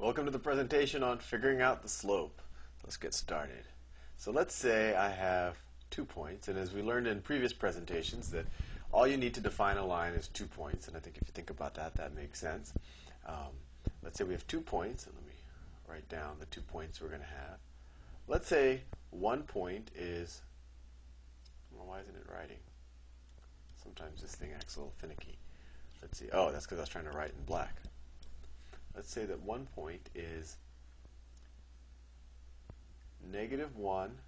Welcome to the presentation on figuring out the slope. Let's get started. So let's say I have 2 points, and as we learned in previous presentations that all you need to define a line is 2 points, and I think if you think about that, that makes sense. Let's say we have 2 points, and let me write down the 2 points we're going to have. Let's say one point is, well, why isn't it writing? Sometimes this thing acts a little finicky. Let's see, oh, that's because I was trying to write in black. Let's say that one point is -1,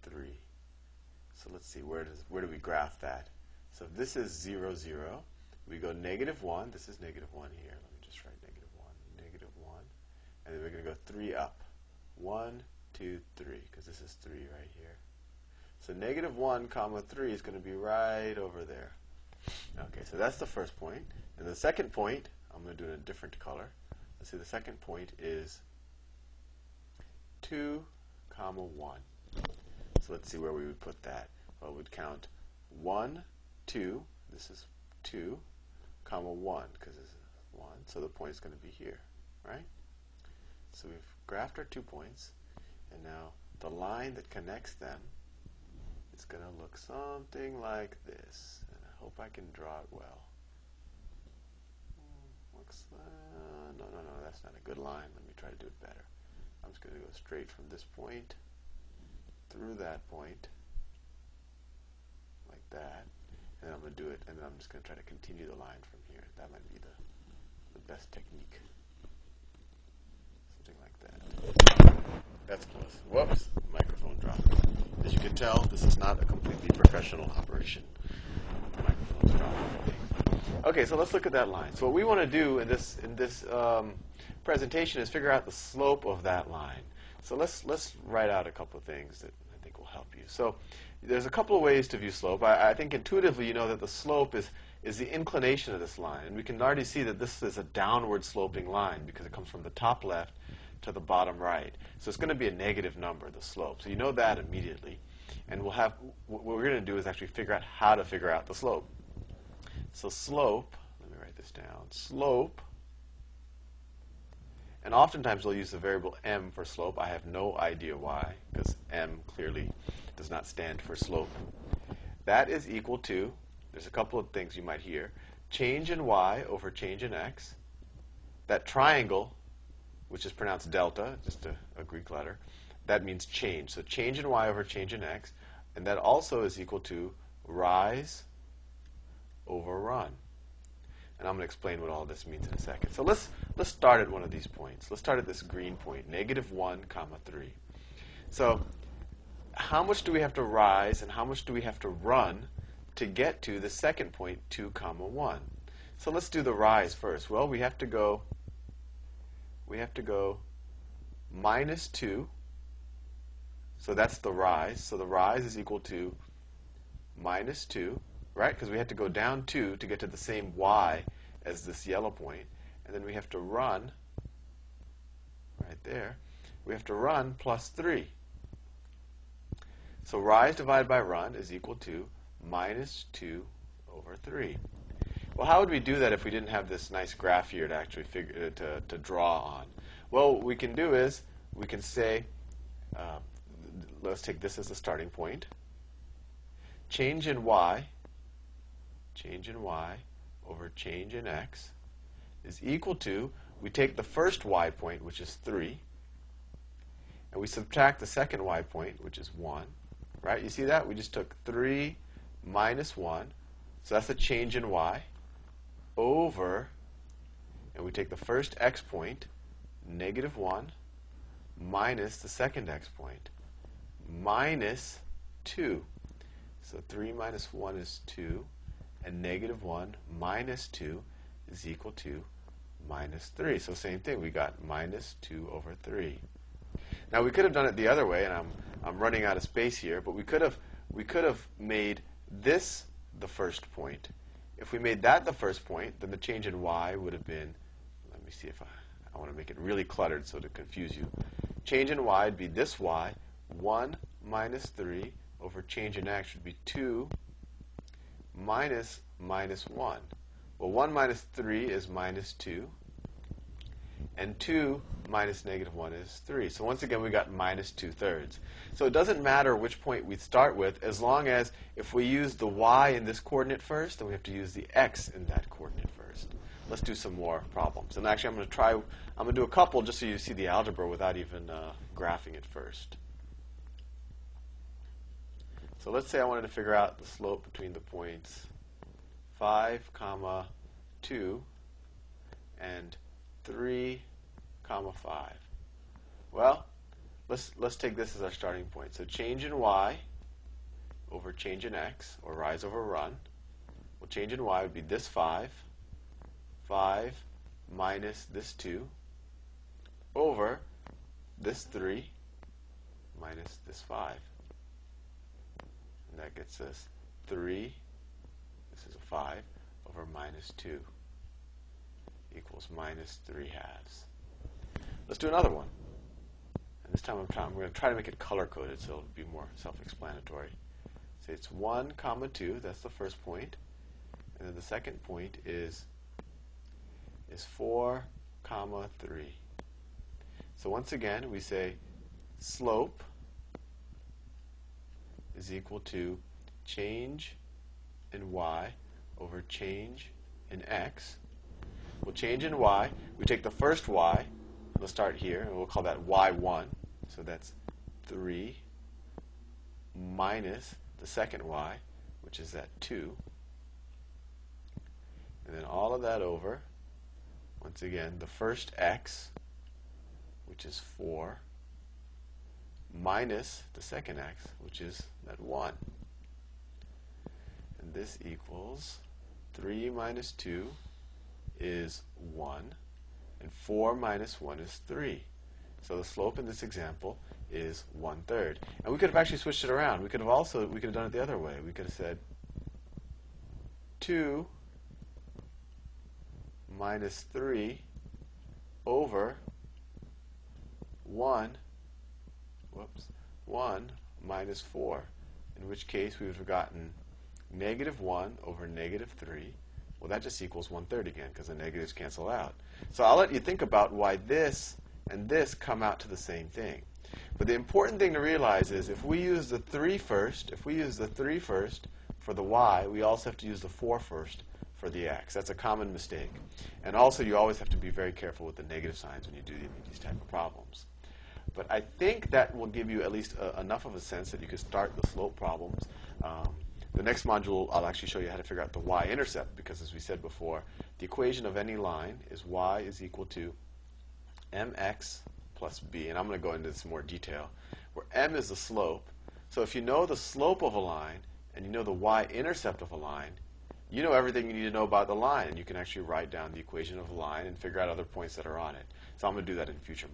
3. So let's see, where do we graph that? So if this is 0, 0, we go -1. This is -1 here. Let me just write -1, and then we're going to go 3 up. 1, 2, 3, because this is 3 right here. So -1, 3 is going to be right over there. Okay, so that's the first point. And the second point, I'm going to do it in a different color. Let's see, the second point is 2, 1. So let's see where we would put that. Well, we'd count 1, 2. This is 2, 1, because this is 1. So the point is going to be here, right? So we've graphed our 2 points, and now the line that connects them is going to look something like this. And I hope I can draw it well. No, that's not a good line. Let me try to do it better. I'm just going to go straight from this point through that point, like that, and I'm going to do it, and then I'm just going to try to continue the line from here. That might be the best technique. Something like that. That's close. Whoops, microphone dropped. As you can tell, this is not a completely professional operation. The microphone's dropping. Okay, so let's look at that line. So what we want to do in this presentation is figure out the slope of that line. So let's write out a couple of things that I think will help you. So there's a couple of ways to view slope. I think intuitively you know that the slope is the inclination of this line. And we can already see that this is a downward sloping line because it comes from the top left to the bottom right. So it's going to be a negative number, the slope. So you know that immediately. And we'll have, what we're going to do is actually figure out how to figure out the slope. So slope, let me write this down, slope, and oftentimes we'll use the variable m for slope. I have no idea why, because m clearly does not stand for slope. That is equal to, there's a couple of things you might hear, change in y over change in x. That triangle, which is pronounced delta, just a Greek letter, that means change. So change in y over change in x, and that also is equal to rise over run. And I'm going to explain what all this means in a second. So let's start at one of these points. Let's start at this green point, -1, 3. So how much do we have to rise and how much do we have to run to get to the second point, 2, 1? So let's do the rise first. Well, we have to go -2. So that's the rise. So the rise is equal to -2. Right? Because we have to go down 2 to get to the same y as this yellow point. And then we have to run, right there, we have to run +3. So rise divided by run is equal to -2 over 3. Well, how would we do that if we didn't have this nice graph here to actually figure to draw on? Well, what we can do is we can say, let's take this as the starting point. Change in y over change in x is equal to, we take the first y point, which is 3, and we subtract the second y point, which is 1. Right? You see that? We just took 3 minus 1, so that's the change in y, over, and we take the first x point, -1, minus the second x point, minus 2. So 3 minus 1 is 2. And -1 minus 2 is equal to -3. So same thing, we got -2 over 3. Now we could have done it the other way, and I'm running out of space here, but we could have made this the first point. If we made that the first point, then the change in y would have been, let me see if I want to make it really cluttered so to confuse you. Change in y would be this y, 1 minus 3 over change in x should be 2 minus -1. Well, 1 minus 3 is -2. And 2 minus negative 1 is 3. So once again, we got minus 2/3. So it doesn't matter which point we start with, as long as if we use the y in this coordinate first, then we have to use the x in that coordinate first. Let's do some more problems. And actually, I'm going to do a couple just so you see the algebra without even graphing it first. So let's say I wanted to figure out the slope between the points 5, 2 and 3, 5. Well, let's take this as our starting point. So change in y over change in x, or rise over run. Well, change in y would be this 5 minus this 2 over this 3 minus this 5. And that gets us 3, this is a 5, over minus 2 equals minus 3 halves. Let's do another one. And this time I'm going to try to make it color-coded so it'll be more self-explanatory. Say it's 1, 2, that's the first point. And then the second point is 4, 3. So once again, we say slope is equal to change in y over change in x. We'll change in y. We take the first y. We'll start here, and we'll call that y1. So that's 3 minus the second y, which is that 2. And then all of that over, once again, the first x, which is 4, minus the second x, which is that 1. And this equals 3 minus 2 is 1, and 4 minus 1 is 3. So the slope in this example is 1/3. And we could have actually switched it around. We could have done it the other way. We could have said 2 minus 3 over 1 minus 4, in which case we would have gotten negative 1 over negative 3. Well, that just equals 1/3 again, because the negatives cancel out. So I'll let you think about why this and this come out to the same thing. But the important thing to realize is if we use the 3 first, for the y, we also have to use the 4 first for the x. That's a common mistake. And also, you always have to be very careful with the negative signs when you do these type of problems. But I think that will give you at least enough of a sense that you can start the slope problems. The next module, I'll actually show you how to figure out the y-intercept, because as we said before, the equation of any line is y is equal to mx plus b. And I'm going to go into this in more detail, where m is the slope. So if you know the slope of a line and you know the y-intercept of a line, you know everything you need to know about the line, and you can actually write down the equation of a line and figure out other points that are on it. So I'm going to do that in future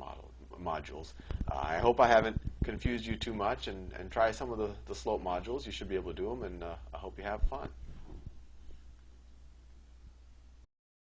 modules. I hope I haven't confused you too much, and try some of the slope modules. You should be able to do them, and I hope you have fun.